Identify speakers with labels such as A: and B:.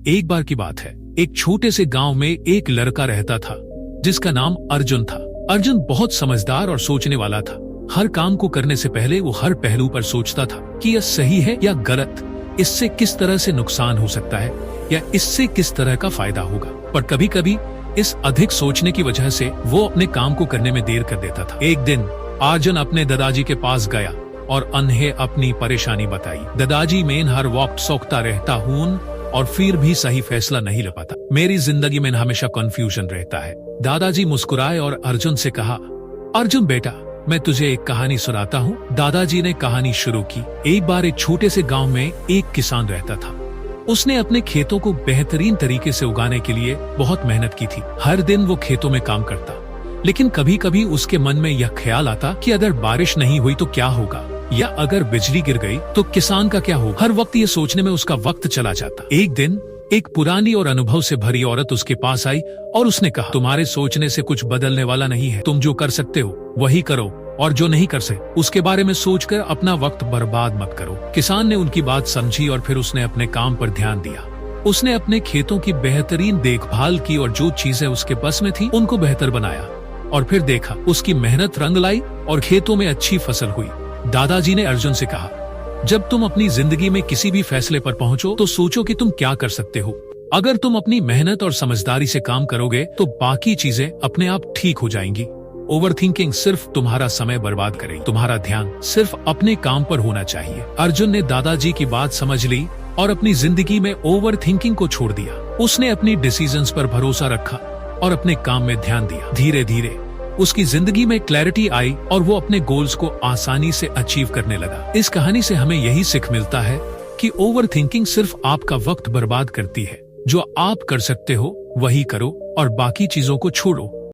A: एक बार की बात है, एक छोटे से गांव में एक लड़का रहता था जिसका नाम अर्जुन था। अर्जुन बहुत समझदार और सोचने वाला था। हर काम को करने से पहले वो हर पहलू पर सोचता था कि यह सही है या गलत, इससे किस तरह से नुकसान हो सकता है या इससे किस तरह का फायदा होगा। पर कभी कभी इस अधिक सोचने की वजह से वो अपने काम को करने में देर कर देता था। एक दिन अर्जुन अपने दादाजी के पास गया और उन्हें अपनी परेशानी बताई। दादाजी, मैं हर वक्त सोचता रहता हूँ और फिर भी सही फैसला नहीं ले पाता। मेरी जिंदगी में हमेशा कंफ्यूजन रहता है। दादाजी मुस्कुराए और अर्जुन से कहा, अर्जुन बेटा, मैं तुझे एक कहानी सुनाता हूँ। दादाजी ने कहानी शुरू की। एक बार एक छोटे से गांव में एक किसान रहता था। उसने अपने खेतों को बेहतरीन तरीके से उगाने के लिए बहुत मेहनत की थी। हर दिन वो खेतों में काम करता, लेकिन कभी कभी उसके मन में यह ख्याल आता कि अगर बारिश नहीं हुई तो क्या होगा, या अगर बिजली गिर गई तो किसान का क्या होगा। हर वक्त ये सोचने में उसका वक्त चला जाता। एक दिन एक पुरानी और अनुभव से भरी औरत उसके पास आई और उसने कहा, तुम्हारे सोचने से कुछ बदलने वाला नहीं है। तुम जो कर सकते हो वही करो और जो नहीं कर सकते उसके बारे में सोचकर अपना वक्त बर्बाद मत करो। किसान ने उनकी बात समझी और फिर उसने अपने काम पर ध्यान दिया। उसने अपने खेतों की बेहतरीन देखभाल की और जो चीजें उसके बस में थी उनको बेहतर बनाया। और फिर देखा, उसकी मेहनत रंग लाई और खेतों में अच्छी फसल हुई। दादाजी ने अर्जुन से कहा, जब तुम अपनी जिंदगी में किसी भी फैसले पर पहुंचो तो सोचो कि तुम क्या कर सकते हो। अगर तुम अपनी मेहनत और समझदारी से काम करोगे तो बाकी चीजें अपने आप ठीक हो जाएंगी। ओवरथिंकिंग सिर्फ तुम्हारा समय बर्बाद करेगी। तुम्हारा ध्यान सिर्फ अपने काम पर होना चाहिए। अर्जुन ने दादाजी की बात समझ ली और अपनी जिंदगी में ओवरथिंकिंग को छोड़ दिया। उसने अपनी डिसीजंस पर भरोसा रखा और अपने काम में ध्यान दिया। धीरे धीरे उसकी जिंदगी में क्लैरिटी आई और वो अपने गोल्स को आसानी से अचीव करने लगा। इस कहानी से हमें यही सीख मिलता है कि ओवरथिंकिंग सिर्फ आपका वक्त बर्बाद करती है। जो आप कर सकते हो वही करो और बाकी चीजों को छोड़ो।